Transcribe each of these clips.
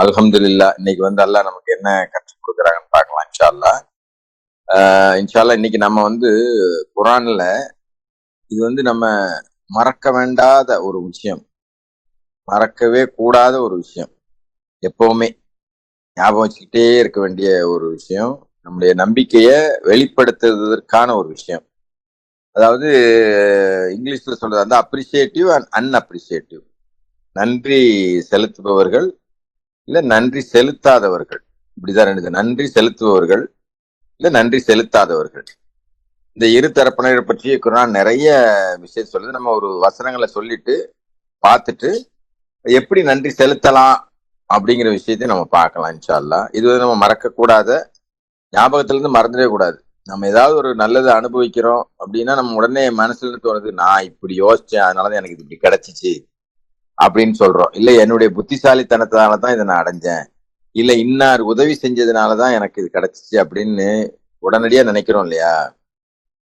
அல்ஹம்துலில்லாஹ். இன்னைக்கு அல்லாஹ் நமக்கு என்ன கற்றுக் கொடுக்குறாங்கன்னு பார்க்கலாம் இன்ஷா அல்லாஹ். இன்ஷா அல்லாஹ் இன்னைக்கு நம்ம குர்ஆன்ல இது நம்ம மறக்க வேண்டாத ஒரு விஷயம், மறக்கவே கூடாத ஒரு விஷயம், எப்பவுமே ஞாபகம் வச்சுக்கிட்டே இருக்க வேண்டிய ஒரு விஷயம், நம்முடைய நம்பிக்கைய வெளிப்படுத்துவதற்கான ஒரு விஷயம். அதாவது இங்கிலீஷ்ல சொல்றது அப்ரிசியேட்டிவ் அண்ட் அன்அப்ரிசியேட்டிவ். நன்றி செலுத்துபவர்கள் இல்ல நன்றி செலுத்தாதவர்கள், இப்படிதான் ரெண்டு. நன்றி செலுத்துபவர்கள் இல்ல நன்றி செலுத்தாதவர்கள். இந்த இரு தரப்பினரை பற்றி குர்ஆன் நிறைய விஷயம் சொல்லுது. நம்ம ஒரு வசனங்களை சொல்லிட்டு பார்த்துட்டு எப்படி நன்றி செலுத்தலாம் அப்படிங்கிற விஷயத்தை நம்ம பார்க்கலாம் இன்ஷா அல்லாஹ். இது நம்ம மறக்க கூடாத, ஞாபகத்துல இருந்து மறந்துடவே கூடாது. நம்ம ஏதாவது ஒரு நல்லது அனுபவிக்கிறோம் அப்படின்னா நம்ம உடனே மனசுல இருந்து தோணுது, நான் இப்படி யோசிச்சேன் அதனாலதான் எனக்கு இது இப்படி கிடைச்சிச்சு அப்படின்னு சொல்றோம். இல்ல என்னுடைய புத்திசாலித்தனத்தாலதான் இதை நான் அடைஞ்சேன், இல்ல இன்னார் உதவி செஞ்சதுனாலதான் எனக்கு இது கிடைச்சிச்சு அப்படின்னு உடனடியா நினைக்கிறோம் இல்லையா?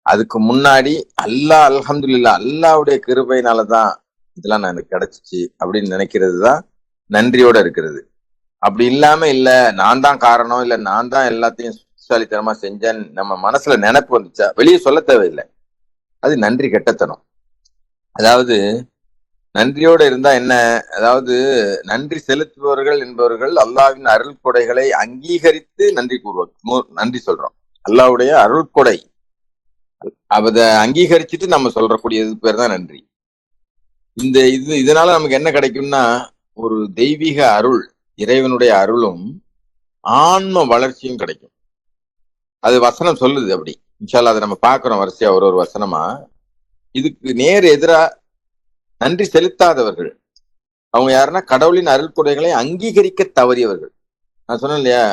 அதுக்கு முன்னாடி அல்லாஹ் அல்ஹம்துலில்லாஹ் அல்லாஹ்வுடைய கிருபையினாலதான் இதெல்லாம் எனக்கு கிடைச்சிச்சு அப்படின்னு நினைக்கிறது தான் நன்றியோட இருக்கிறது. அப்படி இல்லாம இல்ல நான் தான் காரணம், இல்ல நான் தான் எல்லாத்தையும் புத்திசாலித்தனமா செஞ்சேன் நம்ம மனசுல நினைப்பு வந்துச்சா வெளியே சொல்ல தேவையில்லை, அது நன்றி கெட்டத்தனம். அதாவது நன்றியோட இருந்தா என்ன, அதாவது நன்றி செலுத்துபவர்கள் என்பவர்கள் அல்லாஹ்வின் அருள் கொடைகளை அங்கீகரித்து நன்றி கூறுவோம், நன்றி சொல்றோம். அல்லாஹ்வுடைய அருள் கொடை அதை அங்கீகரிச்சுட்டு நம்ம சொல்றக்கூடியது பேர் தான் நன்றி. இதனால நமக்கு என்ன கிடைக்கும்னா ஒரு தெய்வீக அருள், இறைவனுடைய அருளும் ஆன்ம வளர்ச்சியும் கிடைக்கும். அது வசனம் சொல்லுது அப்படி. இன்ஷா அல்லாஹ் அதை நம்ம பார்க்கிறோம் வரிசையா ஒரு வசனமா. இதுக்கு நேர் எதிரா நன்றி செலுத்தாதவர்கள் அவங்க யாருன்னா கடவுளின் அருள் கொடைகளை அங்கீகரிக்க தவறியவர்கள். நான் சொன்னேன் இல்லையா,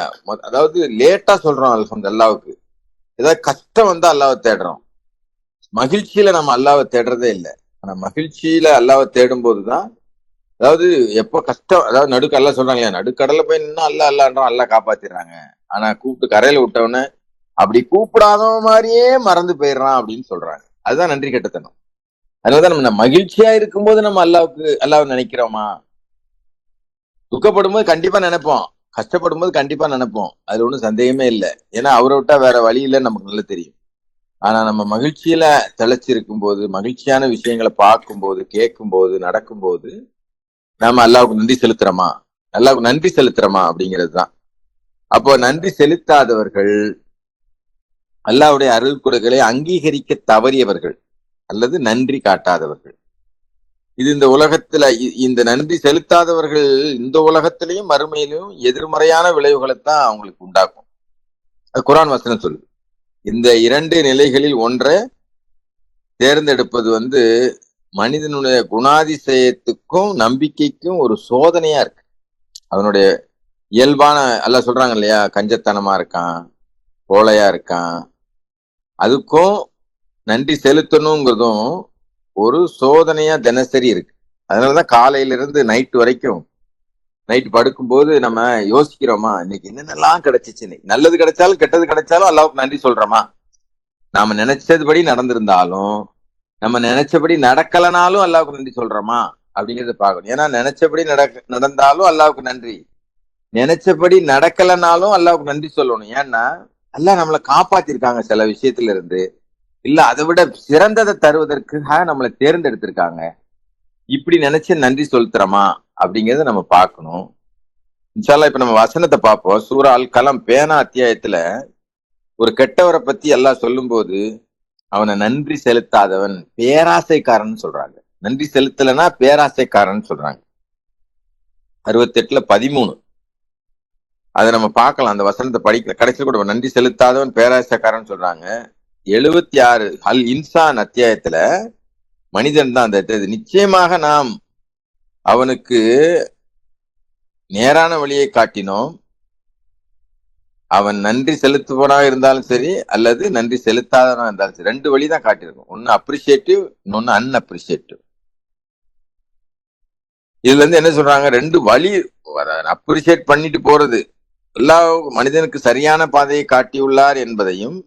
அதாவது லேட்டா சொல்றோம் அல்லாஹ்வுக்கு. ஏதாவது கஷ்டம் வந்தா அல்லாஹ்வை தேடுறோம், மகிழ்ச்சியில நம்ம அல்லாஹ்வை தேடுறதே இல்லை. ஆனா மகிழ்ச்சியில அல்லாஹ்வை தேடும் போதுதான், அதாவது எப்ப கஷ்டம், அதாவது நடுக்கடல சொல்றாங்க இல்லையா, நடுக்கடல போய் நின்னா அல்லாஹ்ன்றோம், அல்லாஹ் காப்பாத்திடுறாங்க. ஆனா கூப்பிட்டு கரையில விட்டவன அப்படி கூப்பிடாத மாதிரியே மறந்து போயிடுறான் அப்படின்னு சொல்றாங்க. அதுதான் நன்றி கெட்டத்தனம். அதனாலதான் நம்ம மகிழ்ச்சியா இருக்கும்போது நம்ம அல்லாஹ்வை நினைக்கிறோமா? துக்கப்படும் போது கண்டிப்பா நினைப்போம், கஷ்டப்படும் போது கண்டிப்பா நினைப்போம், அதுல ஒண்ணும் சந்தேகமே இல்லை. ஏன்னா அவரை விட்டா வேற வழி இல்லைன்னு நமக்கு நல்லா தெரியும். ஆனா நம்ம மகிழ்ச்சியில திளைச்சிருக்கும் போது, மகிழ்ச்சியான விஷயங்களை பார்க்கும் போது, கேட்கும் போது, நடக்கும் போது நாம அல்லாஹ்வுக்கு நன்றி செலுத்துறோமா, அல்லாஹ்வுக்கு நன்றி செலுத்துறோமா அப்படிங்கிறது தான். அப்போ நன்றி செலுத்தாதவர்கள் அல்லாஹ்வுடைய அருள் கொடைகளை அங்கீகரிக்க தவறியவர்கள் அல்லது நன்றி காட்டாதவர்கள். இது இந்த உலகத்துல இந்த நன்றி செலுத்தாதவர்கள் இந்த உலகத்திலையும் மறுமையிலும் எதிர்மறையான விளைவுகளைத்தான் அவங்களுக்கு உண்டாக்கும். அது குர்ஆன் வசனம் சொல்லுது. இந்த இரண்டு நிலைகளில் ஒன்றை தேர்ந்தெடுப்பது மனிதனுடைய குணாதிசயத்துக்கும் நம்பிக்கைக்கும் ஒரு சோதனையா இருக்கு. அவனுடைய இயல்பான அல்லாஹ் சொல்றாங்க இல்லையா, கஞ்சத்தனமா இருக்கான், கோழையா இருக்கான், அதுக்கும் நன்றி செலுத்தணுங்கிறதும் ஒரு சோதனையா தினசரி இருக்கு. அதனாலதான் காலையில இருந்து நைட்டு வரைக்கும், நைட்டு படுக்கும்போது நம்ம யோசிக்கிறோமா, இன்னைக்கு என்னென்னலாம் கிடைச்சிச்சு, நல்லது கிடைச்சாலும் கெட்டது கிடைச்சாலும் அல்லாஹ்வுக்கு நன்றி சொல்றோமா? நாம நினைச்சதுபடி நடந்திருந்தாலும் நம்ம நினைச்சபடி நடக்கலனாலும் அல்லாஹ்வுக்கு நன்றி சொல்றோமா அப்படிங்கறத பார்க்கணும். ஏன்னா நினைச்சபடி நடந்தாலும் அல்லாஹ்வுக்கு நன்றி, நினைச்சபடி நடக்கலனாலும் அல்லாஹ்வுக்கு நன்றி சொல்லணும். ஏன்னா அல்லாஹ் நம்மளை காப்பாத்திருக்காங்க சில விஷயத்துல இருந்து, இல்ல அதை விட சிறந்ததை தருவதற்காக நம்மளை தேர்ந்தெடுத்திருக்காங்க. இப்படி நினைச்சு நன்றி செலுத்துறோமா அப்படிங்கறத நம்ம பார்க்கணும். இன்ஷா அல்லாஹ் இப்ப நம்ம வசனத்தை பார்ப்போம். சூரா அல் கலம் பேனா அத்தியாயத்துல ஒரு கெட்டவரை பத்தி அல்லாஹ் சொல்லும் போது அவனை நன்றி செலுத்தாதவன் பேராசைக்காரன் சொல்றாங்க. நன்றி செலுத்தலைன்னா பேராசைக்காரன் சொல்றாங்க. 68:13 அதை நம்ம பார்க்கலாம். அந்த வசனத்தை படிக்கிற கடைசியில் கூட நன்றி செலுத்தாதவன் பேராசைக்காரன் சொல்றாங்க. 76 அல் இன்சான் அத்தியாயத்துல மனிதன் தான் அந்த நிச்சயமாக நாம் அவனுக்கு நேரான வழியை காட்டினோம், அவன் நன்றி செலுத்துவனாக இருந்தாலும் சரி அல்லது நன்றி செலுத்தாதவனாக இருந்தாலும் சரி, ரெண்டு வழி தான் காட்டியிருக்கும். ஒன்னு அப்ரிசியேட்டிவ், இன்னொன்னு அன்அப்ரிசியேட்டிவ். இதுல என்ன சொல்றாங்க, ரெண்டு வழி. அப்ரிசியேட் பண்ணிட்டு போறது, எல்லா மனிதனுக்கு சரியான பாதையை காட்டியுள்ளார் என்பதையும்,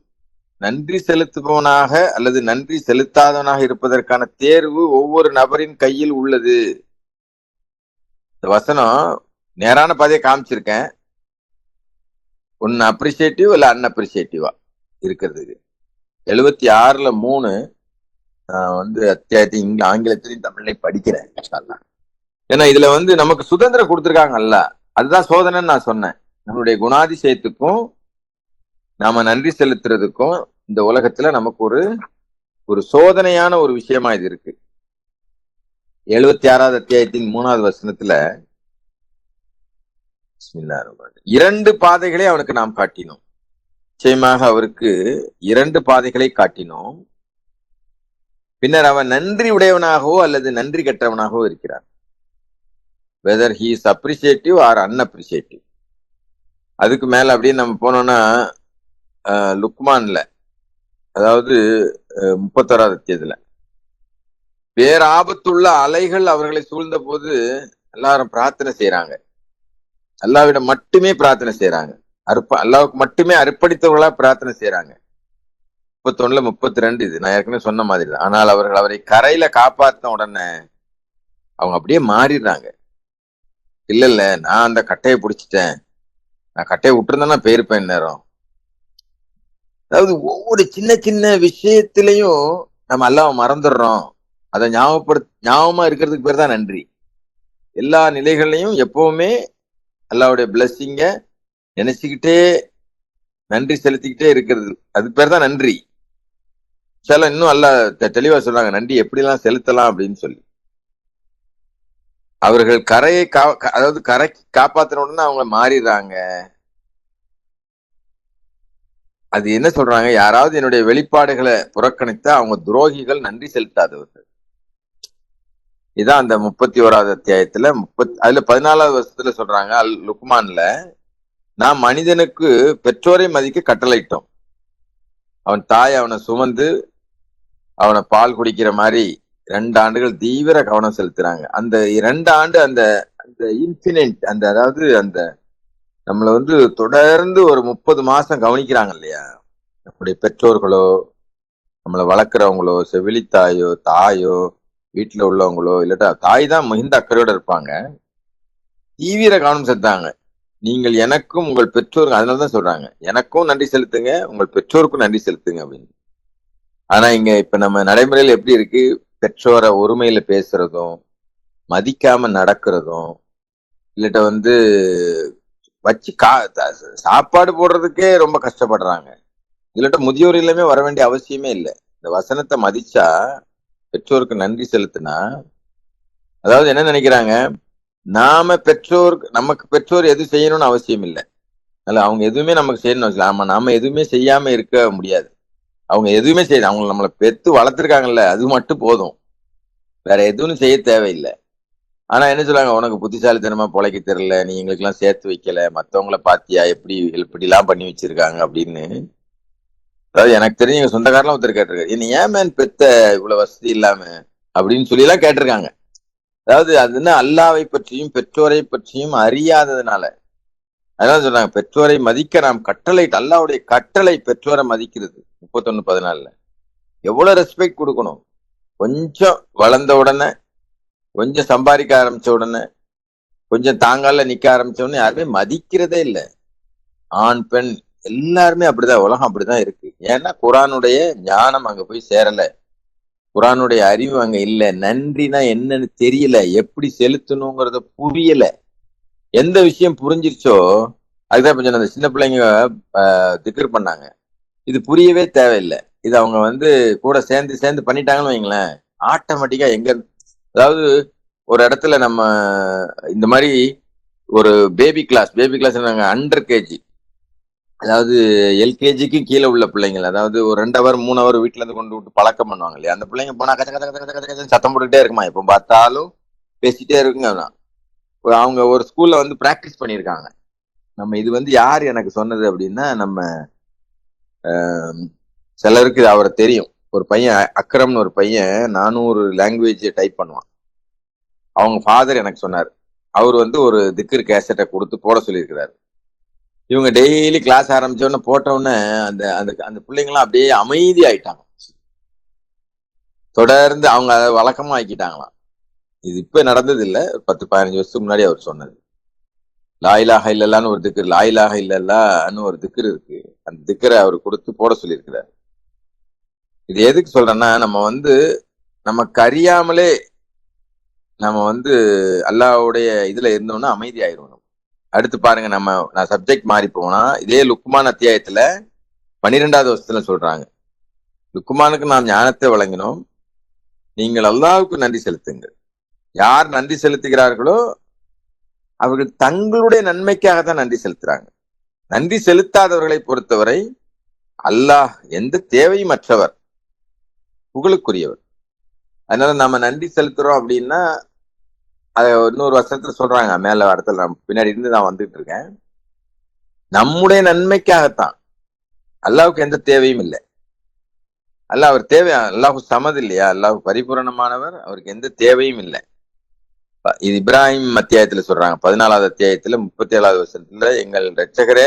நன்றி செலுத்துபவனாக அல்லது நன்றி செலுத்தாதவனாக இருப்பதற்கான தேர்வு ஒவ்வொரு நபரின் கையில் உள்ளது. இந்த வசனம் நேரான பாதையை காமிச்சிருக்கேன். ஒன்னு அப்ரிசியேட்டிவ் இல்ல அன்அப்ரிசியேட்டிவா இருக்கிறதுக்கு. 76ல் 3 நான் வந்து அத்தியாயத்தையும் ஆங்கிலத்திலையும் தமிழ்லையும் படிக்கிறேன். ஏன்னா இதுல வந்து நமக்கு சுதந்திரம் கொடுத்துருக்காங்கல்ல, அதுதான் சோதனைன்னு நான் சொன்னேன். நம்மளுடைய குணாதிசயத்துக்கும் நாம நன்றி செலுத்துறதுக்கும் இந்த உலகத்துல நமக்கு ஒரு சோதனையான ஒரு விஷயமா இது இருக்கு. 76வது அத்தியாயத்தின் 3வது வசனத்துல 2 பாதைகளை அவனுக்கு நாம் காட்டினோம். நிச்சயமாக அவருக்கு 2 பாதைகளை காட்டினோம். பின்னர் அவன் நன்றி உடையவனாகவோ அல்லது நன்றி கற்றவனாகவோ இருக்கிறான். Whether he is appreciative or unappreciative. அதுக்கு மேல அப்படியே நம்ம போனோம்னா லுக்மான்ல, அதாவது 31வது அத்தியாயத்துல, பேராபத்துள்ள அலைகள் அவர்களை சூழ்ந்த போது எல்லாரும் பிரார்த்தனை செய்யறாங்க. அல்லாவிடம் மட்டுமே பிரார்த்தனை செய்யறாங்க. அல்லாவுக்கு மட்டுமே அர்ப்பணித்தவர்களா பிரார்த்தனை செய்யறாங்க. 31ல 32 இது நான் ஏற்கனவே சொன்ன மாதிரி தான். ஆனால் அவர்கள் அவரை கரையில காப்பாத்தின உடனே அவங்க அப்படியே மாறிடுறாங்க. இல்ல நான் அந்த கட்டையை பிடிச்சிட்டேன், நான் கட்டையை விட்டுருந்தேன்னா போயிருப்பேன் நேரம். அதாவது ஒவ்வொரு சின்ன சின்ன விஷயத்திலையும் நம்ம அல்லாஹ்வை மறந்துடுறோம். அதை ஞாபகமா இருக்கிறதுக்கு பேர் தான் நன்றி. எல்லா நிலைகள்லையும் எப்பவுமே அல்லாஹ்வுடைய பிளஸ்ஸிங்க நினைச்சுக்கிட்டே நன்றி செலுத்திக்கிட்டே இருக்கிறது, அது பேர் தான் நன்றி. சில இன்னும் அல்லாஹ் தெளிவா சொல்றாங்க நன்றி எப்படிலாம் செலுத்தலாம் அப்படின்னு சொல்லி. அவர்கள் கரையை அதாவது கரைக்கு காப்பாத்தின உடனே அவங்க மாறிடுறாங்க. அது என்ன சொல்றாங்க, யாராவது என்னுடைய வெளிப்பாடுகளை புறக்கணித்தா அவங்க துரோகிகள், நன்றி செலுத்தாதவர்கள். இதான் அந்த 31வது அத்தியாயத்துல அதுல 14வது வருஷத்துல சொல்றாங்க, லுக்மான்ல, நான் மனிதனுக்கு பெற்றோரை மதிக்க கட்டளையிட்டோம். அவன் தாய் அவனை சுமந்து அவனை பால் குடிக்கிற மாதிரி 2 ஆண்டுகள் தீவிர கவனம் செலுத்துறாங்க. அந்த 2 ஆண்டு அந்த இன்ஃபினிட் அந்த அதாவது அந்த நம்மளை வந்து தொடர்ந்து ஒரு 30 மாசம் கவனிக்கிறாங்க இல்லையா, நம்முடைய பெற்றோர்களோ நம்மளை வளர்க்குறவங்களோ செவிலித்தாயோ தாயோ வீட்டுல உள்ளவங்களோ, இல்லாட்டா தாய் தான் மிகுந்த அக்கறையோட இருப்பாங்க, தீவிர கவனம் செலுத்தாங்க. நீங்கள் எனக்கும் உங்கள் பெற்றோருக்கு, அதனாலதான் சொல்றாங்க எனக்கும் நன்றி செலுத்துங்க உங்கள் பெற்றோருக்கும் நன்றி செலுத்துங்க அப்படின்னு. ஆனா இங்க இப்ப நம்ம நடைமுறையில எப்படி இருக்கு, பெற்றோரை ஒருமையில பேசுறதும் மதிக்காம நடக்கிறதும், இல்லாட்ட வந்து வச்சு சாப்பாடு போடுறதுக்கே ரொம்ப கஷ்டப்படுறாங்க. இல்லாட்ட முதியோர் இல்லமே வர வேண்டிய அவசியமே இல்லை. இந்த வசனத்தை மதிச்சா, பெற்றோருக்கு நன்றி செலுத்தினா, அதாவது என்ன நினைக்கிறாங்க, நாம நமக்கு பெற்றோர் எது செய்யணும்னு அவசியம் இல்லை, அல்ல அவங்க எதுவுமே நமக்கு செய்யணும்னு அவசியம். ஆமா, நாம எதுவுமே செய்யாம இருக்க முடியாது. அவங்க எதுவுமே செய்யணும், அவங்க நம்மளை பெத்து வளர்த்துருக்காங்கல்ல, அது மட்டும் போதும், வேற எதுவும் செய்ய தேவையில்லை. ஆனா என்ன சொல்றாங்க, உனக்கு புத்திசாலித்தனமா பொழைக்க தெரியல, நீ எங்களுக்கு எல்லாம் சேர்த்து வைக்கல, மத்தவங்கள பாத்தியா எப்படி எல்லாம் பண்ணி வச்சிருக்காங்க அப்படின்னு. அதாவது எனக்கு தெரிஞ்சு எங்க சொந்தக்காரெல்லாம் ஒருத்தர் கேட்டிருக்காரு, என்ன ஏன் மேன் பெத்த இவ்வளவு வசதி இல்லாம அப்படின்னு சொல்லி எல்லாம் கேட்டிருக்காங்க. அதாவது அது என்ன, அல்லாவை பற்றியும் பெற்றோரை பற்றியும் அறியாததுனால. அதனால சொல்றாங்க, பெற்றோரை மதிக்க நாம் அல்லாவுடைய கட்டளை பெற்றோரை மதிக்கிறது. 31:14 எவ்வளவு ரெஸ்பெக்ட் கொடுக்கணும். கொஞ்சம் வளர்ந்த உடனே, கொஞ்சம் சம்பாதிக்க ஆரம்பிச்ச உடனே, கொஞ்சம் தாங்கால நிக்க ஆரம்பிச்ச உடனே யாருமே மதிக்கிறதே இல்லை. ஆண் பெண் எல்லாருமே அப்படிதான், உலகம் அப்படிதான் இருக்கு. ஏன்னா குரானுடைய ஞானம் அங்க போய் சேரல, குரானுடைய அறிவு அங்க இல்ல, நன்றினா என்னன்னு தெரியல, எப்படி செலுத்தணுங்கிறத புரியல. எந்த விஷயம் புரிஞ்சிருச்சோ அதுதான் கொஞ்சம் அந்த சின்ன பிள்ளைங்க திக்ர் பண்ணாங்க, இது புரியவே தேவையில்லை, இது அவங்க வந்து கூட சேர்ந்து பண்ணிட்டாங்கன்னு வைங்களேன், ஆட்டோமேட்டிக்கா அதாவது ஒரு இடத்துல நம்ம இந்த மாதிரி ஒரு பேபி கிளாஸ் நாங்க 100 kg, அதாவது எல்கேஜிக்கு கீழே உள்ள பிள்ளைங்க, அதாவது ஒரு 2 hour 3 hour வீட்டுல இருந்து கொண்டு விட்டு பழக்கம் பண்ணுவாங்க இல்லையா, அந்த பிள்ளைங்க போனா கச்ச கச்ச கச்ச கச்ச கச்ச சத்தம் போட்டுக்கிட்டே இருக்குமா, எப்ப பார்த்தாலும் பேசிட்டே இருக்குங்க. அவங்க ஒரு ஸ்கூல்ல வந்து பிராக்டிஸ் பண்ணியிருக்காங்க. நம்ம இது வந்து யார் எனக்கு சொன்னது அப்படின்னா, நம்ம சிலருக்கு அவரை தெரியும், ஒரு பையன் அக்ரம்னு ஒரு பையன் 400 லாங்குவேஜ் டைப் பண்ணுவான். அவங்க ஃபாதர் எனக்கு சொன்னார், அவர் வந்து ஒரு திக்ர் கேசட்டை கொடுத்து போட சொல்லியிருக்கிறாரு. இவங்க டெய்லி கிளாஸ் ஆரம்பிச்சோன்னு போட்டோன்னு அந்த அந்த அந்த பிள்ளைங்களாம் அப்படியே அமைதி ஆயிட்டாங்க, தொடர்ந்து அவங்க அதை வழக்கமா ஆக்கிட்டாங்களாம். இது இப்ப நடந்தது இல்லை, 10-15 வருஷத்துக்கு முன்னாடி அவர் சொன்னது. லாயிலாக இல்லல்லான்னு ஒரு திக்கர், லாயிலாக இல்லல்லான்னு ஒரு திக்கர் இருக்கு. அந்த திக்கரை அவர் கொடுத்து போட சொல்லியிருக்கிறார். இது எதுக்கு சொல்றேன்னா, நமக்கு அறியாமலே நம்ம அல்லாஹ்வுடைய இதுல இருந்தோம்னா அமைதி ஆயிரும். அடுத்து பாருங்க, நான் சப்ஜெக்ட் மாறி போனா, இதே லுக்மான் அத்தியாயத்துல 12வது வசனத்துல சொல்றாங்க, லுக்மானுக்கு நாம் ஞானத்தை வழங்கினோம், நீங்கள் அல்லாஹ்வுக்கு நன்றி செலுத்துங்கள். யார் நன்றி செலுத்துகிறார்களோ அவர்கள் தங்களுடைய நன்மைக்காகத்தான் நன்றி செலுத்துறாங்க. நன்றி செலுத்தாதவர்களை பொறுத்தவரை அல்லாஹ் எந்த தேவையும் அற்றவர், புகழுக்குரியவர். அதனால நம்ம நன்றி செலுத்துறோம் அப்படின்னா, அத இன்னொரு வசனத்துல சொல்றாங்க, மேல இடத்துல பின்னாடி இருந்து நான் வந்துட்டு இருக்கேன், நம்முடைய நன்மைக்காகத்தான். அல்லாஹ்வுக்கு எந்த தேவையும் இல்லை. அல்லாஹ் அவர் தேவை, அல்லாஹ் சமது இல்லையா, அல்லாஹ் பரிபூரணமானவர், அவருக்கு எந்த தேவையும் இல்லை. இது இப்ராஹிம் அத்தியாயத்துல சொல்றாங்க, 14வது அத்தியாயத்துல 37வது வசனத்துல, எங்கள் இரட்சகரே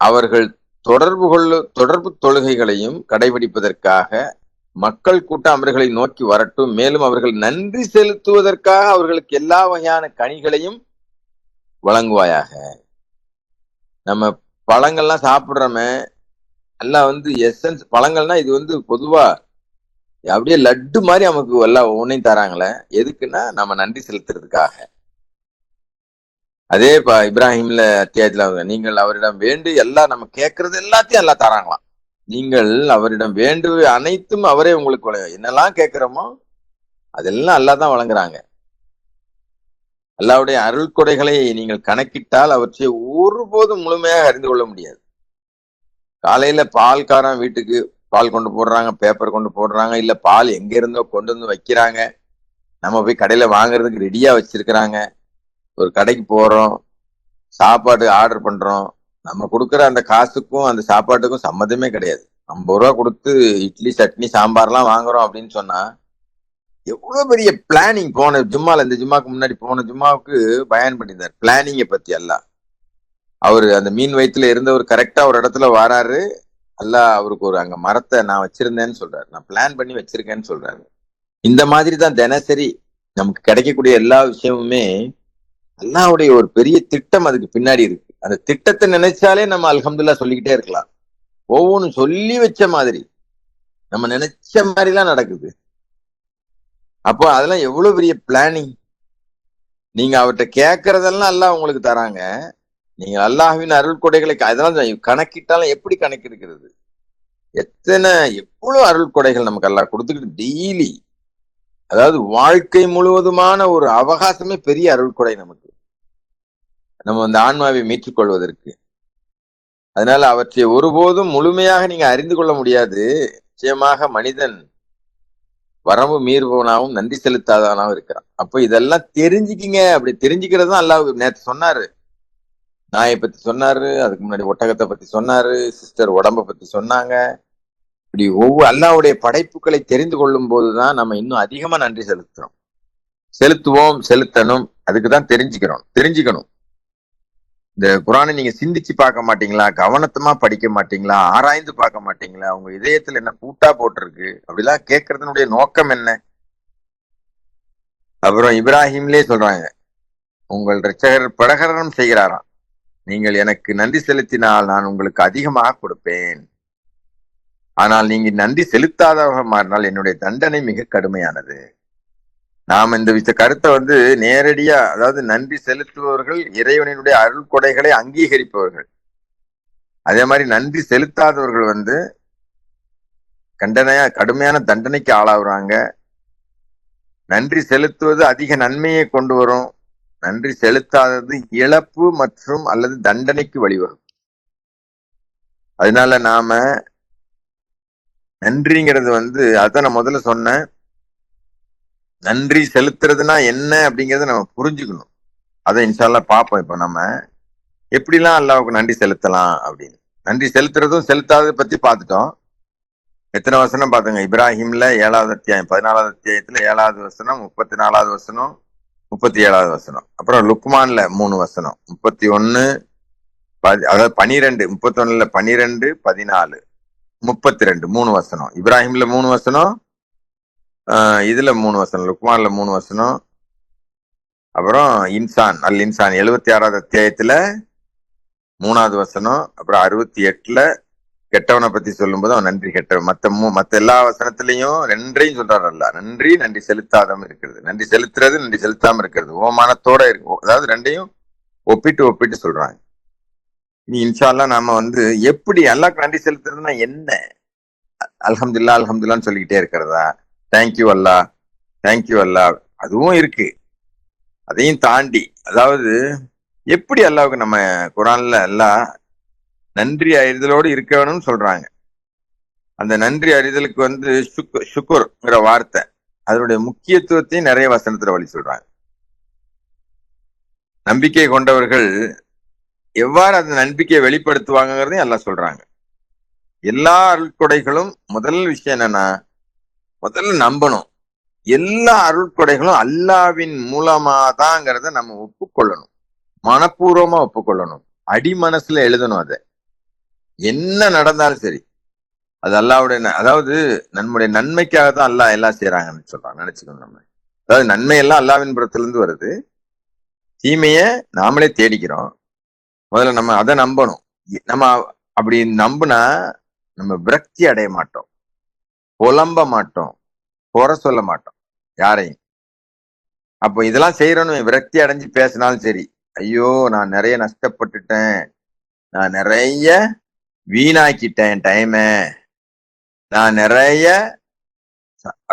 அவர்கள் தொடர்பு தொழுகைகளையும் கடைபிடிப்பதற்காக மக்கள் கூட்டம் அவர்களை நோக்கி வரட்டும், மேலும் அவர்கள் நன்றி செலுத்துவதற்காக அவர்களுக்கு எல்லா வகையான கனிகளையும் வழங்குவாயாக. நம்ம பழங்கள்லாம் சாப்பிடுறோமே, எல்லாம் எசன்ஸ் பழங்கள்னா இது பொதுவா அப்படியே லட்டு மாதிரி நமக்கு எல்லாம் ஒன்னையும் தராங்களே, எதுக்குன்னா நம்ம நன்றி செலுத்துறதுக்காக. அதே இப்ராஹிம்ல அத்தியாயத்துல, நீங்கள் அவரிடம் வேண்டு எல்லாம் நம்ம கேட்கறது எல்லாத்தையும் எல்லாம் தராங்களாம். நீங்கள் அவரிடம் வேண்டுவது அனைத்தும் அவரே உங்களுக்கு என்னெல்லாம் கேட்கிறோமோ அதெல்லாம் அல்லாஹ் தான் வழங்குறாங்க. அல்லாஹ்வுடைய அருள் கொடைகளை நீங்கள் கணக்கிட்டால் அவற்றை ஒருபோதும் முழுமையாக அறிந்து கொள்ள முடியாது. காலையில பால்காரன் வீட்டுக்கு பால் கொண்டு போடுறாங்க, பேப்பர் கொண்டு போடுறாங்க, இல்ல பால் எங்க இருந்தோ கொண்டு வந்து வைக்கிறாங்க, நம்ம போய் கடையில வாங்குறதுக்கு ரெடியா வச்சிருக்கிறாங்க. ஒரு கடைக்கு போறோம், சாப்பாடு ஆர்டர் பண்றோம், நம்ம கொடுக்குற அந்த காசுக்கும் அந்த சாப்பாட்டுக்கும் சம்மந்தமே கிடையாது. 50 ரூபா கொடுத்து இட்லி சட்னி சாம்பார்லாம் வாங்குறோம் அப்படின்னு சொன்னா எவ்வளவு பெரிய பிளானிங். போன ஜும்மால, இந்த ஜும்மாக்கு முன்னாடி போன ஜும்மாவுக்கு பயான் பண்ணியிருந்தார் பிளானிங்கை பத்தி. எல்லாம் அவரு அந்த மீன் வயிற்றுல இருந்தவர் கரெக்டா ஒரு இடத்துல வராரு, அல்லாஹ் அவருக்கு ஒரு அங்க மரத்தை நான் வச்சிருந்தேன்னு சொல்றாரு, நான் பிளான் பண்ணி வச்சிருக்கேன்னு சொல்றாரு. இந்த மாதிரி தான் தினசரி நமக்கு கிடைக்கக்கூடிய எல்லா விஷயமுமே அல்லாஹ்வுடைய ஒரு பெரிய திட்டம் அதுக்கு பின்னாடி இருக்கு. அந்த திட்டத்தை நினைச்சாலே நம்ம அல்ஹம்துலில்லாஹ் சொல்லிக்கிட்டே இருக்கலாம். ஒவ்வொன்றும் சொல்லி வச்ச மாதிரி நம்ம நினைச்ச மாதிரிலாம் நடக்குது. அப்போ அதெல்லாம் எவ்வளவு பெரிய பிளானிங். நீங்க அவர்கிட்ட கேட்கறதெல்லாம் அல்லாஹ் உங்களுக்கு தராங்க. நீங்க அல்லாஹ்வின் அருள் கொடைகளை அதெல்லாம் கணக்கிட்டாலும் எப்படி கணக்கிருக்கிறது? எவ்வளவு அருள் கொடைகள் நமக்கு அல்லாஹ் கொடுத்துக்கிட்டு டெய்லி, அதாவது வாழ்க்கை முழுவதுமான ஒரு அவகாசமே பெரிய அருள் கொடை நமக்கு, நம்ம அந்த ஆன்மாவை மீட்டுக் கொள்வதற்கு. அதனால அவற்றை ஒருபோதும் முழுமையாக நீங்க அறிந்து கொள்ள முடியாது. நிச்சயமாக மனிதன் வரம்பு மீறுபவனாகவும் நன்றி செலுத்தாதவனாகவும் இருக்கிறான். அப்ப இதெல்லாம் தெரிஞ்சுக்கிங்க. அப்படி தெரிஞ்சுக்கிறது தான் அல்லாஹ் நேற்று சொன்னாரு, நாயை பத்தி சொன்னாரு, அதுக்கு முன்னாடி ஒட்டகத்தை பத்தி சொன்னாரு, சிஸ்டர் உடம்ப பத்தி சொன்னாங்க. இப்படி ஒவ்வொரு அல்லாஹ்வுடைய படைப்புகளை தெரிந்து கொள்ளும் போதுதான் நம்ம இன்னும் அதிகமா நன்றி செலுத்துவோம், செலுத்தணும். அதுக்குதான் தெரிஞ்சுக்கணும். இந்த குர்ஆனை நீங்க சிந்திச்சு பார்க்க மாட்டீங்களா? கவனத்தமா படிக்க மாட்டீங்களா? ஆராய்ந்து பார்க்க மாட்டீங்களா? உங்க இதயத்துல என்ன பூட்டா போட்டிருக்கு? அப்படிலாம் கேட்கறதுனுடைய நோக்கம் என்ன? அப்புறம் இப்ராஹிம்லே சொல்றாங்க, உங்கள் இரட்சகர் பிரகடனம் செய்கிறாராம், நீங்கள் எனக்கு நன்றி செலுத்தினால் நான் உங்களுக்கு அதிகமாக கொடுப்பேன். ஆனால் நீங்க நன்றி செலுத்தாதவர்கள் மாறினால் என்னுடைய தண்டனை மிக கடுமையானது. நாம் இந்த கருத்தை நேரடியா, அதாவது நன்றி செலுத்துபவர்கள் இறைவனுடைய அருள் கொடைகளை அங்கீகரிப்பவர்கள். அதே மாதிரி நன்றி செலுத்தாதவர்கள் கடுமையான தண்டனைக்கு ஆளாகுறாங்க. நன்றி செலுத்துவது அதிக நன்மையை கொண்டு வரும், நன்றி செலுத்தாதது இழப்பு மற்றும் அல்லது தண்டனைக்கு வழிவகும். அதனால நாம நன்றிங்கிறது அதான் நான் முதல்ல சொன்னேன், நன்றி செலுத்துறதுனா என்ன அப்படிங்கறத நம்ம புரிஞ்சுக்கணும். அதை இன்ஷா அல்லாஹ் பார்ப்போம். இப்ப நம்ம எப்படிலாம் அல்லாஹ்வுக்கு நன்றி செலுத்தலாம் அப்படின்னு. நன்றி செலுத்துறதும் செலுத்தாததை பத்தி பார்த்துட்டோம். எத்தனை வசனம் பார்த்துங்க? இப்ராஹிம்ல 7வது அத்தியாயம் 14வது அத்தியாயத்துல 7வது வசனம், 34வது வசனம், 37வது வசனம். அப்புறம் லுக்மான்ல 3 வசனம், 31, அதாவது 12, 31ல 12, 14, 32, 3 வசனம். இப்ராஹிம்ல 3 வசனம், இதுல 3 வசனம், லுக்மான்ல 3 வசனம், அப்புறம் இன்சான் அல் இன்சான் 76வது அத்தியாயத்துல 3வது வசனம், அப்புறம் 68ல கெட்டவனை பத்தி சொல்லும்போது அவன் நன்றி கெட்டவன். மத்த எல்லா வசனத்திலையும் நன்றியும் சொல்றாரு. அல்ல நன்றி செலுத்தாதம் இருக்கிறது, நன்றி செலுத்துறது, நன்றி செலுத்தாம இருக்கிறது, ஓமானத்தோட இருக்கு. அதாவது ரெண்டையும் ஒப்பிட்டு சொல்றாங்க. நீ இன்ஷால்லா நாம எப்படி அல்லாஹ்க்கு நன்றி செலுத்துறதுன்னா என்ன? அல்ஹம்துலில்லாஹ் அல்ஹம்துலில்லாஹ்னு சொல்லிக்கிட்டே இருக்கிறதா? தேங்க்யூ அல்லா, தேங்க்யூ அல்லா, அதுவும் இருக்கு. அதையும் தாண்டி அதாவது எப்படி அல்லாவுக்கு நம்ம குரான்ல எல்லாம் நன்றி அறிதலோடு இருக்க வேணும்னு சொல்றாங்க. அந்த நன்றி அறிதலுக்கு சுக்குர்ங்கிற வார்த்தை அதனுடைய முக்கியத்துவத்தையும் நிறைய வசனத்துல வழி சொல்றாங்க. நம்பிக்கை கொண்டவர்கள் எவ்வாறு அந்த நம்பிக்கையை வெளிப்படுத்துவாங்கிறதையும் எல்லாம் சொல்றாங்க. எல்லா அருள்கொடைகளும் முதல் விஷயம் என்னன்னா, முதல்ல நம்பணும். எல்லா அருள்கொடைகளும் அல்லாவின் மூலமாதாங்கிறத நம்ம ஒப்புக்கொள்ளணும், மனப்பூர்வமா ஒப்புக்கொள்ளணும், அடிமனசுல எழுதணும். அதை என்ன நடந்தாலும் சரி அது அல்லாவுடைய, அதாவது நம்முடைய நன்மைக்காக தான் அல்லாஹ் எல்லாம் செய்யறாங்கன்னு சொல்றாங்க. நினைச்சுக்கணும். நம்ம அதாவது நன்மை எல்லாம் அல்லாவின் புறத்திலிருந்து வருது, தீமைய நாமளே தேடிக்கிறோம். முதல்ல நம்ம அதை நம்பணும். நம்ம அப்படி நம்பினா நம்ம விரக்தி அடைய மாட்டோம், புலம்ப மாட்டோம், குறை சொல்ல மாட்டோம் யாரையும். அப்போ இதெல்லாம் செய்யறோன்னு விரக்தி அடைஞ்சு பேசினாலும் சரி, ஐயோ நான் நிறைய நஷ்டப்பட்டுட்டேன், நான் நிறைய வீணாக்கிட்டேன் டைம, நான் நிறைய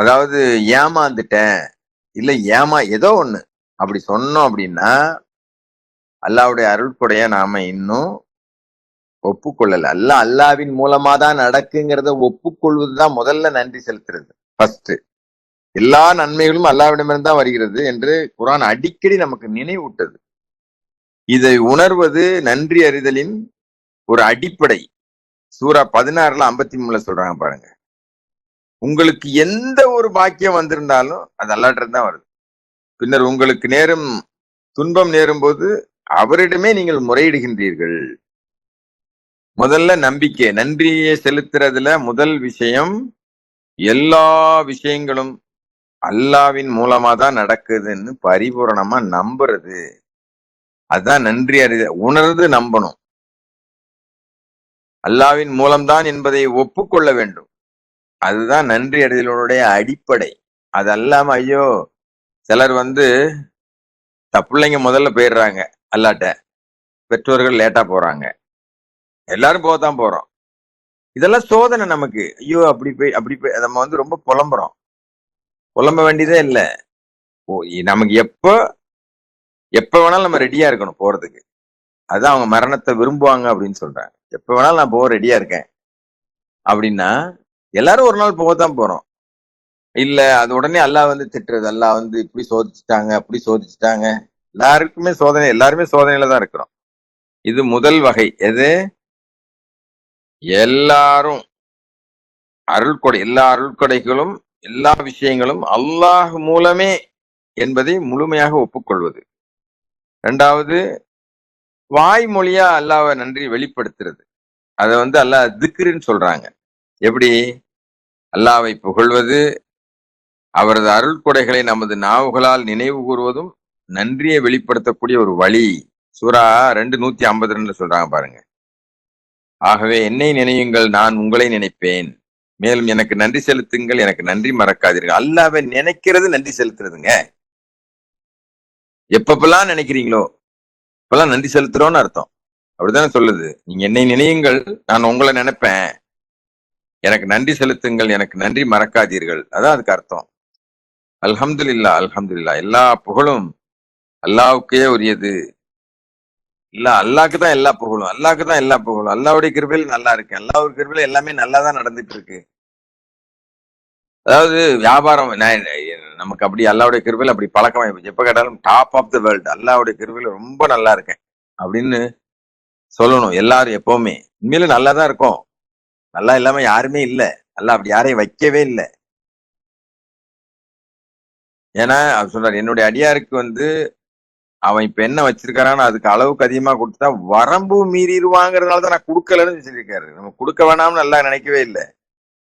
அதாவது ஏமாந்துட்டேன், இல்ல ஏதோ ஒண்ணு அப்படி சொன்னோம் அப்படின்னா அல்லாவுடைய அருள்கொடைய நாம இன்னும் ஒப்புக்கொள்ளல. அல்லாவின் மூலமா தான் நடக்குங்கிறத ஒப்புக்கொள்வதுதான் முதல்ல நன்றி செலுத்துறது. ஃபர்ஸ்ட் எல்லா நன்மைகளும் அல்லாவிடமிருந்து தான் வருகிறது என்று குர்ஆன் அடிக்கடி நமக்கு நினைவூட்டது. இதை உணர்வது நன்றி அறிதலின் ஒரு அடிப்படை. சூரா 16ல 53ல சொல்றாங்க பாருங்க, உங்களுக்கு எந்த ஒரு பாக்கியம் வந்திருந்தாலும் அது அல்லாஹ்விடம் தான் வருது. பின்னர் உங்களுக்கு துன்பம் நேரும் போது அவரிடமே நீங்கள் முறையிடுகின்றீர்கள். முதல்ல நம்பிக்கை, நன்றியை செலுத்துறதுல முதல் விஷயம், எல்லா விஷயங்களும் அல்லாவின் மூலமா தான் நடக்குதுன்னு பரிபூரணமா நம்புறது. அதுதான் நன்றி அறிதல். உணர்ந்து நம்பணும். அல்லாவின் மூலம்தான் என்பதை ஒப்புக்கொள்ள வேண்டும். அதுதான் நன்றி அறிதலுடைய அடிப்படை. அது அல்லாம ஐயோ சிலர் பிள்ளைங்க முதல்ல போயிடுறாங்க அல்லாட்ட, பெற்றோர்கள் லேட்டா போறாங்க, எல்லாரும் போதான் போறோம். இதெல்லாம் சோதனை நமக்கு. ஐயோ அப்படி போய் நம்ம ரொம்ப புலம்புறோம். புலம்ப வேண்டியதே இல்லை. நமக்கு எப்ப வேணாலும் நம்ம ரெடியா இருக்கணும் போறதுக்கு. அதுதான் அவங்க மரணத்தை விரும்புவாங்க அப்படின்னு சொல்றாங்க. எப்ப வேணாலும் நான் போக ரெடியா இருக்கேன் அப்படின்னா எல்லாரும் ஒரு நாள் போகத்தான் போறோம். இல்ல அது உடனே அல்லாஹ் திட்டுறது, அல்லாஹ் இப்படி சோதிச்சுட்டாங்க அப்படி சோதிச்சுட்டாங்க. எல்லாருக்குமே சோதனை, எல்லாருமே சோதனையில தான் இருக்கிறோம். இது முதல் வகை. எது? எல்லாரும் எல்லா அருள்கொடைகளும் எல்லா விஷயங்களும் அல்லாஹ் மூலமே என்பதை முழுமையாக ஒப்புக்கொள்வது. இரண்டாவது, வாய்மொழியா அல்லாஹ்வை நன்றி வெளிப்படுத்துறது. அதை அல்லாஹ் திக்ருன்னு சொல்றாங்க. எப்படி? அல்லாஹ்வை புகழ்வது, அவரது அருள்கொடைகளை நமது நாவுகளால் நினைவு கூறுவதும் நன்றியை வெளிப்படுத்தக்கூடிய ஒரு வழி. சூரா 2:152 சொல்றாங்க பாருங்க. ஆகவே என்னை நினையுங்கள், நான் உங்களை நினைப்பேன், மேலும் எனக்கு நன்றி செலுத்துங்கள், எனக்கு நன்றி மறக்காதீர்கள். அல்லாஹ்வை நினைக்கிறது நன்றி செலுத்துறதுங்க. எப்பப்பெல்லாம் நினைக்கிறீங்களோ இப்பெல்லாம் நன்றி செலுத்துறோம்னு அர்த்தம். அப்படித்தானே சொல்லுது. நீங்க என்னை நினையுங்கள், நான் உங்களை நினைப்பேன், எனக்கு நன்றி செலுத்துங்கள், எனக்கு நன்றி மறக்காதீர்கள். அதான் அதுக்கு அர்த்தம். அல்ஹம்துலில்லாஹ் அல்ஹம்துலில்லாஹ், எல்லா புகழும் அல்லாஹ்வுக்கே உரியது. இல்ல அல்லாஹ்க்கு தான் எல்லா புகழும், அல்லாஹ்க்கு தான் எல்லா புகழும். அல்லாஹ்வுடைய கிருபையில் நல்லா இருக்கு, அல்லாஹ்வுடைய கிருபையில் எல்லாமே நல்லா தான் நடந்துட்டு இருக்கு. அதாவது வியாபாரம் நமக்கு அப்படி அல்லாஹ்வுடைய கிருபையில் அப்படி பழக்கமாயி போச்சு. எப்ப கேட்டாலும் டாப் ஆஃப் த வேர்ல்டு, அல்லாஹ்வுடைய கிருபையில் ரொம்ப நல்லா இருக்கேன் அப்படின்னு சொல்லணும் எல்லாரும் எப்பவுமே. உண்மையில நல்லா தான் இருக்கும், நல்லா இல்லாம யாருமே இல்லை. அல்லாஹ் அப்படி யாரையும் வைக்கவே இல்லை. ஏன்னா அவர் சொல்றாரு, என்னுடைய அடியாருக்கு அவன் இப்ப என்ன வச்சிருக்காரான்னு அதுக்கு அளவுக்கு அதிகமா கொடுத்தா வரம்பு மீறிடுவாங்கிறதுனாலதான் நான் கொடுக்கலன்னு சொல்லியிருக்காரு. நம்ம கொடுக்க வேணாம்னு நல்லா நினைக்கவே இல்லை.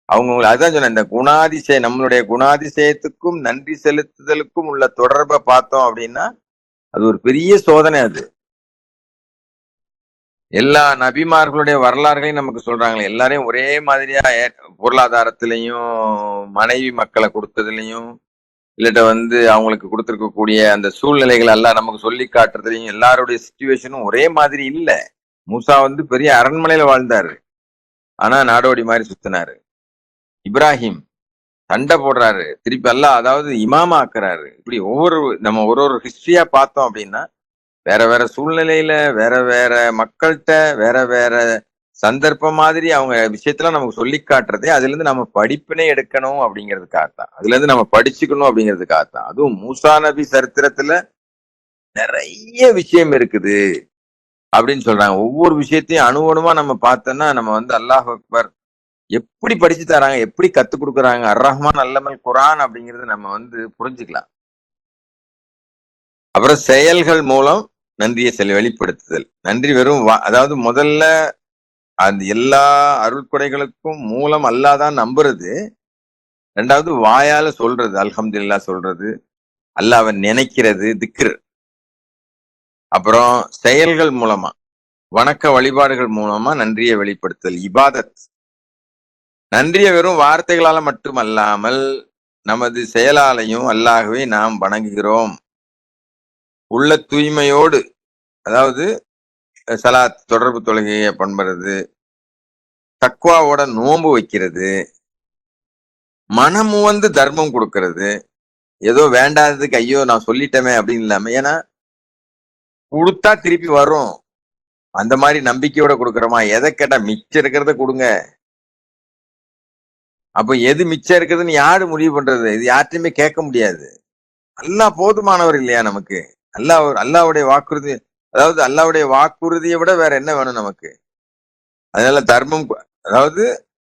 அவங்க அதான் சொன்ன, இந்த குணாதிசயம், நம்மளுடைய குணாதிசயத்துக்கும் நன்றி செலுத்துதலுக்கும் உள்ள தொடர்பை பார்த்தோம் அப்படின்னா அது ஒரு பெரிய சோதனை. அது எல்லா நபிமார்களுடைய வரலாறுகளையும் நமக்கு சொல்றாங்களே, எல்லாரையும் ஒரே மாதிரியா பொருளாதாரத்திலையும், மனைவி மக்களை கொடுத்ததுலயும், இல்லட்ட அவங்களுக்கு கொடுத்திருக்கக்கூடிய அந்த சூழ்நிலைகள் எல்லாம் நமக்கு சொல்லி காட்டுறதுலயும் எல்லாருடைய சிச்சுவேஷனும் ஒரே மாதிரி இல்ல. மூசா பெரிய அரண்மனையில வாழ்ந்தாரு, ஆனா நாடோடி மாதிரி சுத்தினாரு. இப்ராஹிம் சண்டை போடுறாரு, திருப்பி எல்லாம் அதாவது இமாமா ஆக்குறாரு. இப்படி நம்ம ஒரு ஹிஸ்டரியா பார்த்தோம் அப்படின்னா, வேற வேற சூழ்நிலையில, வேற வேற மக்கள்கிட்ட, வேற வேற சந்தர்ப்பம் மாதிரி அவங்க விஷயத்தெல்லாம் நமக்கு சொல்லி காட்டுறதே அதுல இருந்து நம்ம படிப்பினை எடுக்கணும் அப்படிங்கிறதுக்காகத்தான், அதுல இருந்து நம்ம படிச்சுக்கணும் அப்படிங்கிறதுக்காகத்தான். அதுவும் மூசா நபி சரித்திரத்துல நிறைய விஷயம் இருக்குது அப்படின்னு சொல்றாங்க. ஒவ்வொரு விஷயத்தையும் அணுவணுமா நம்ம பார்த்தோம்னா நம்ம அல்லாஹ் அக்பர் எப்படி படிச்சு தராங்க, எப்படி கத்து கொடுக்குறாங்க. அர் ரஹ்மான் அல்லமல் குரான் அப்படிங்கறது நம்ம புரிஞ்சுக்கலாம். அப்புறம் செயல்கள் மூலம் நன்றியை வெளிப்படுத்துதல். நன்றி வெறும் அதாவது முதல்ல அந்த எல்லா அருள்கொடைகளுக்கும் மூலம் அல்லாதான் நம்புறது. ரெண்டாவது வாயால சொல்றது, அல்ஹம்துலில்லாஹ் சொல்றது, அல்லாஹ்வை நினைக்கிறது, திக்ர். அப்புறம் செயல்கள் மூலமா, வணக்க வழிபாடுகள் மூலமா நன்றியை வெளிப்படுத்தல், இபாதத். நன்றியை வெறும் வார்த்தைகளால மட்டுமல்லாமல் நமது செயலாலையும் அல்லாஹ்வை நாம் வணங்குகிறோம். உள்ள தூய்மையோடு, அதாவது சலாத் தொடர்பு தொழுகையை பண்புறது, தக்வாவோட நோன்பு வைக்கிறது, மனமு தர்மம் கொடுக்கறது. ஏதோ வேண்டாததுக்கு ஐயோ நான் சொல்லிட்டேமே அப்படின்னு இல்லாம, ஏன்னா கொடுத்தா திருப்பி வரும் அந்த மாதிரி நம்பிக்கையோட கொடுக்கறோமா. எதை கேட்டா மிச்சம் இருக்கிறத கொடுங்க. அப்ப எது மிச்சம் இருக்குதுன்னு யாரு முடிவு பண்றது? இது யார்ட்டையுமே கேட்க முடியாது. அல்லாஹ் போதுமானவர் இல்லையா நமக்கு? அல்லாஹ்வுடைய வாக்குறுதி, அதாவது அல்லாஹ்வுடைய வாக்குறுதியை விட வேற என்ன வேணும் நமக்கு? அதனால தர்மம், அதாவது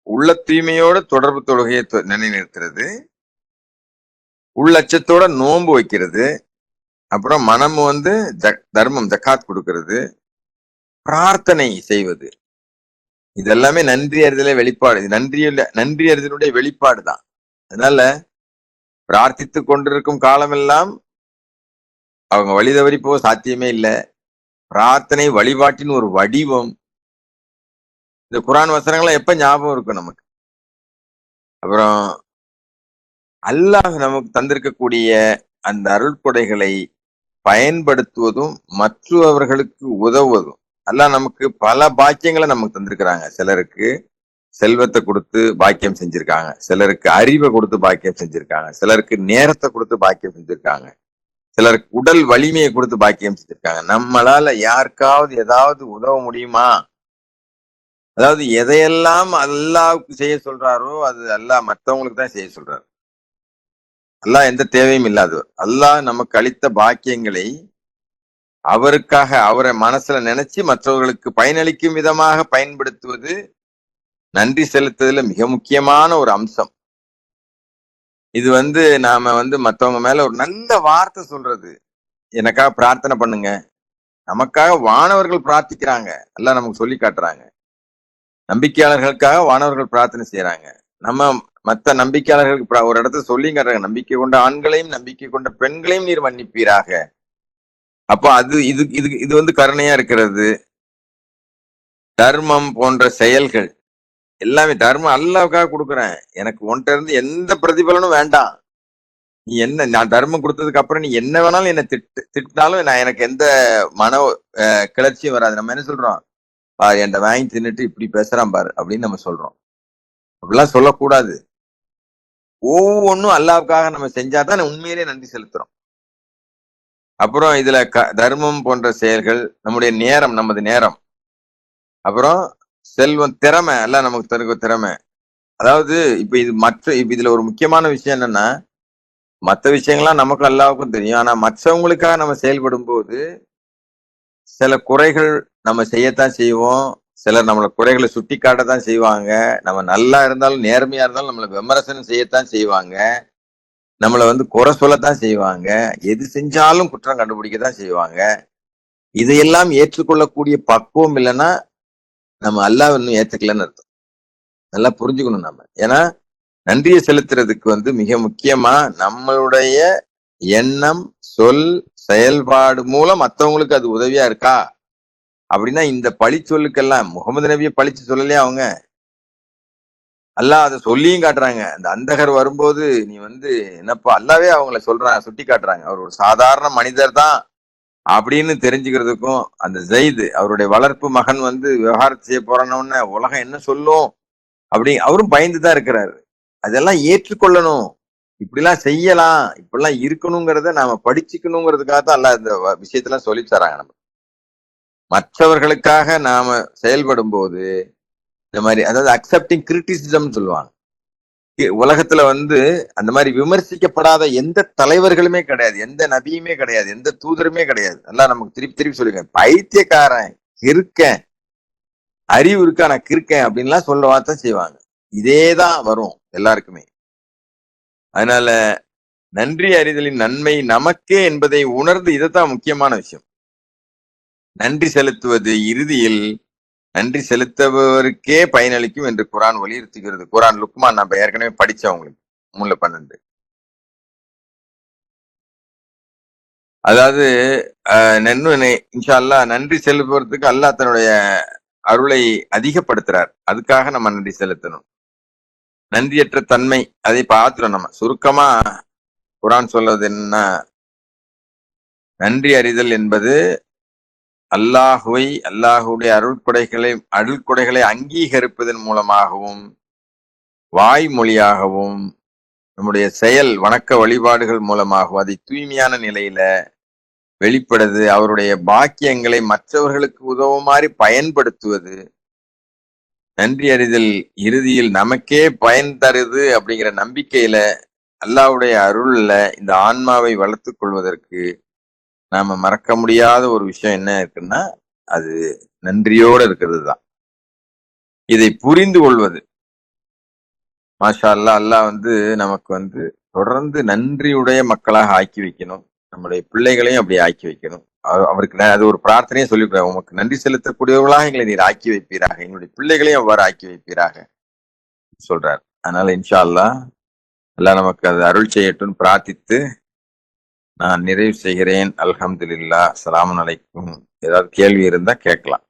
உள்ள தூய்மையோட தொடர்பு தொழுகையை நிலைநிறுத்துறது, உள்ளச்சத்தோட நோன்பு வைக்கிறது, அப்புறம் மனம் தர்மம் ஜக்காத் கொடுக்கிறது, பிரார்த்தனை செய்வது. இதெல்லாமே நன்றி அறிதலே வெளிப்பாடு. நன்றி அறிதலுடைய வெளிப்பாடு தான். அதனால பிரார்த்தித்து கொண்டிருக்கும் காலமெல்லாம் அவங்க வழி தவறி போக சாத்தியமே இல்லை. பிரார்த்தனை வழிபாட்டின் ஒரு வடிவம். இந்த குர்ஆன் வசனங்கள்லாம் எப்ப ஞாபகம் இருக்கும் நமக்கு? அப்புறம் அல்லாஹ் நமக்கு தந்திருக்கக்கூடிய அந்த அருள்கொடைகளை பயன்படுத்துவதும் மற்றவர்களுக்கு உதவுவதும். அல்லாஹ் நமக்கு பல பாக்கியங்களை நமக்கு தந்திருக்கிறாங்க. சிலருக்கு செல்வத்தை கொடுத்து பாக்கியம் செஞ்சிருக்காங்க, சிலருக்கு அறிவை கொடுத்து பாக்கியம் செஞ்சிருக்காங்க, சிலருக்கு நேரத்தை கொடுத்து பாக்கியம் செஞ்சிருக்காங்க, சிலருக்கு உடல் வலிமையை கொடுத்து பாக்கியம் செஞ்சிருக்காங்க. நம்மளால யாருக்காவது ஏதாவது உதவ முடியுமா? அதாவது எதையெல்லாம் அல்லாஹ்வுக்கு செய்ய சொல்றாரோ அது அல்லாஹ் மற்றவங்களுக்கு தான் செய்ய சொல்றாரு. அல்லாஹ் எந்த தேவையும் இல்லாதவர். அல்லாஹ் நமக்கு அளித்த பாக்கியங்களை அவருக்காக, அவரை மனசுல நினைச்சு மற்றவர்களுக்கு பயனளிக்கும் விதமாக பயன்படுத்துவது நன்றி செலுத்துறதுல மிக முக்கியமான ஒரு அம்சம். இது நாம மத்தவங்க மேல ஒரு நல்ல வார்த்தை சொல்றது. எனக்காக பிரார்த்தனை பண்ணுங்க. நமக்காக வானவர்கள் பிரார்த்திக்கிறாங்க, அல்லாஹ் நமக்கு சொல்லி காட்டுறாங்க. நம்பிக்கையாளர்களுக்காக வானவர்கள் பிரார்த்தனை செய்யறாங்க. நம்ம மற்ற நம்பிக்கையாளர்களுக்கு ஒரு இடத்துல சொல்லி காட்டுறாங்க, நம்பிக்கை கொண்ட ஆண்களையும் நம்பிக்கை கொண்ட பெண்களையும் நீர் மன்னிப்பீராக. அப்ப அது இது இது இது கருணையா இருக்கிறது. தர்மம் போன்ற செயல்கள் எல்லாமே தர்மம் அல்லாஹ்வுக்காக கொடுக்குறேன். எனக்கு உன்கிட்ட இருந்து எந்த பிரதிபலனும் வேண்டாம். நீ என்ன, நான் தர்மம் கொடுத்ததுக்கு அப்புறம் நீ என்ன வேணாலும் என்ன திட்டினாலும் நான் எனக்கு எந்த மன கிளர்ச்சியும் வராது. நம்ம என்ன சொல்றோம்? என்கிட்ட வாங்கி தின்னுட்டு இப்படி பேசுறான் பாரு அப்படின்னு நம்ம சொல்றோம். அப்படிலாம் சொல்லக்கூடாது. ஒவ்வொன்றும் அல்லாஹ்வுக்காக நம்ம செஞ்சாதான் உண்மையிலே நன்றி செலுத்துறோம். அப்புறம் இதுல தர்மம் போன்ற செயல்கள், நம்முடைய நேரம், நமது நேரம், அப்புறம் செல்வம், திறமை, எல்லாம் நமக்கு தருக்க திறமை. அதாவது இப்ப இதுல ஒரு முக்கியமான விஷயம் என்னன்னா, மற்ற விஷயங்கள்லாம் நமக்கு அல்லாஹ்வுக்கும் தெரியும். ஆனா மற்றவங்களுக்காக நம்ம செயல்படும் போது சில குறைகள் நம்ம செய்யத்தான் செய்வோம். சிலர் நம்மள குறைகளை சுட்டி காட்டத்தான் செய்வாங்க. நம்ம நல்லா இருந்தாலும் நேர்மையா இருந்தாலும் நம்மளை விமர்சனம் செய்யத்தான் செய்வாங்க. நம்மளை குறை சொல்லத்தான் செய்வாங்க. எது செஞ்சாலும் குற்றம் கண்டுபிடிக்கத்தான் செய்வாங்க. இதையெல்லாம் ஏற்றுக்கொள்ளக்கூடிய பக்குவம் இல்லைன்னா நம்ம அல்லாஹ் இன்னும் ஏத்துக்கலன்னு அர்த்தம். நல்லா புரிஞ்சுக்கணும் நம்ம. ஏன்னா நன்றியை செலுத்துறதுக்கு மிக முக்கியமா நம்மளுடைய எண்ணம், சொல், செயல்பாடு மூலம் மற்றவங்களுக்கு அது உதவியா இருக்கா அப்படின்னா இந்த பழி சொல்லுக்கெல்லாம் முகமது நபியை பழிச்சு சொல்லலையே அவங்க. அல்லாஹ் அதை சொல்லியும் காட்டுறாங்க. அந்த அந்தகர் வரும்போது நீ என்னப்பா அல்லாவே அவங்கள சொல்றாங்க, சுட்டி காட்டுறாங்க. அவர் ஒரு சாதாரண மனிதர் தான் அப்படின்னு தெரிஞ்சுக்கிறதுக்கும், அந்த ஜெயித் அவருடைய வளர்ப்பு மகன் விவகாரம் செய்ய போறானோன்னு உலகம் என்ன சொல்லும் அப்படி அவரும் பயந்துதான் இருக்கிறாரு. அதெல்லாம் ஏற்றுக்கொள்ளணும், இப்படிலாம் செய்யலாம், இப்படிலாம் இருக்கணுங்கிறத நாம படிச்சுக்கணுங்கிறதுக்காக தான் அல்ல இந்த விஷயத்தெல்லாம் சொல்லி தராங்க. நம்ம மற்றவர்களுக்காக நாம செயல்படும் போது இந்த மாதிரி, அதாவது அக்செப்டிங் கிரிட்டிசிசம் சொல்லுவாங்க. உலகத்துல அந்த மாதிரி விமர்சிக்கப்படாத எந்த தலைவர்களுமே கிடையாது, எந்த நபியுமே கிடையாது, எந்த தூதருமே கிடையாது. எல்லாம் நமக்கு திருப்பி திருப்பி சொல்லுங்க, பைத்தியக்காரன் இருக்கேன், அறிவு இருக்கா நான் இருக்கேன் அப்படின்லாம் சொல்லவாத்தான் செய்வாங்க. இதேதான் வரும் எல்லாருக்குமே. அதனால நன்றி அறிதலின் நன்மை நமக்கே என்பதை உணர்ந்து, இதைத்தான் முக்கியமான விஷயம். நன்றி செலுத்துவது இறுதியில் நன்றி செலுத்துபவருக்கே பயனளிக்கும் என்று குரான் வலியுறுத்துகிறது. குரான் லுக்மான் நம்ம ஏற்கனவே படிச்சவங்களுக்கு 3:12. அதாவது இன்ஷா அல்லாஹ் நன்றி செலுத்துவதற்கு அல்லாஹ் தன்னுடைய அருளை அதிகப்படுத்துறார். அதுக்காக நம்ம நன்றி செலுத்தணும். நன்றியற்ற தன்மை அதை பார்த்துடும். நம்ம சுருக்கமா குரான் சொல்றது என்ன, நன்றி அறிதல் என்பது அல்லாஹுடைய அருள்கொடைகளை அங்கீகரிப்பதன் மூலமாகவும் வாய்மொழியாகவும் நம்முடைய செயல் வணக்க வழிபாடுகள் மூலமாகவும் அதை தூய்மையான நிலையில வெளிப்படுது. அவருடைய பாக்கியங்களை மற்றவர்களுக்கு உதவுமாறு பயன்படுத்துவது. நன்றி அறிதல் இறுதியில் நமக்கே பயன் தருது அப்படிங்கிற நம்பிக்கையில அல்லாஹ்வுடைய அருள்ல இந்த ஆன்மாவை வளர்த்துக் கொள்வதற்கு நாம மறக்க முடியாத ஒரு விஷயம் என்ன இருக்குன்னா, அது நன்றியோட இருக்கிறது தான். இதை புரிந்து கொள்வது. மாஷா அல்லாஹ், அல்லாஹ் நமக்கு தொடர்ந்து நன்றியுடைய மக்களாக ஆக்கி வைக்கணும். நம்முடைய பிள்ளைகளையும் அப்படி ஆக்கி வைக்கணும். அவருக்கு அது ஒரு பிரார்த்தனையே சொல்லிவிடுறாங்க, உமக்கு நன்றி செலுத்தக்கூடியவர்களாக எங்களை நீர் ஆக்கி வைப்பீராக, என்னுடைய பிள்ளைகளையும் அவ்வாறு ஆக்கி வைப்பீராக சொல்றார். அதனால இன்ஷா அல்லாஹ் அல்லாஹ் நமக்கு அது அருள் செய்யட்டும் பிரார்த்தித்து நான் நிறைவு செய்கிறேன். அல்ஹம்துலில்லாஹ். அஸ்ஸலாமு அலைக்கும். ஏதாவது கேள்வி இருந்தா கேட்கலாம்.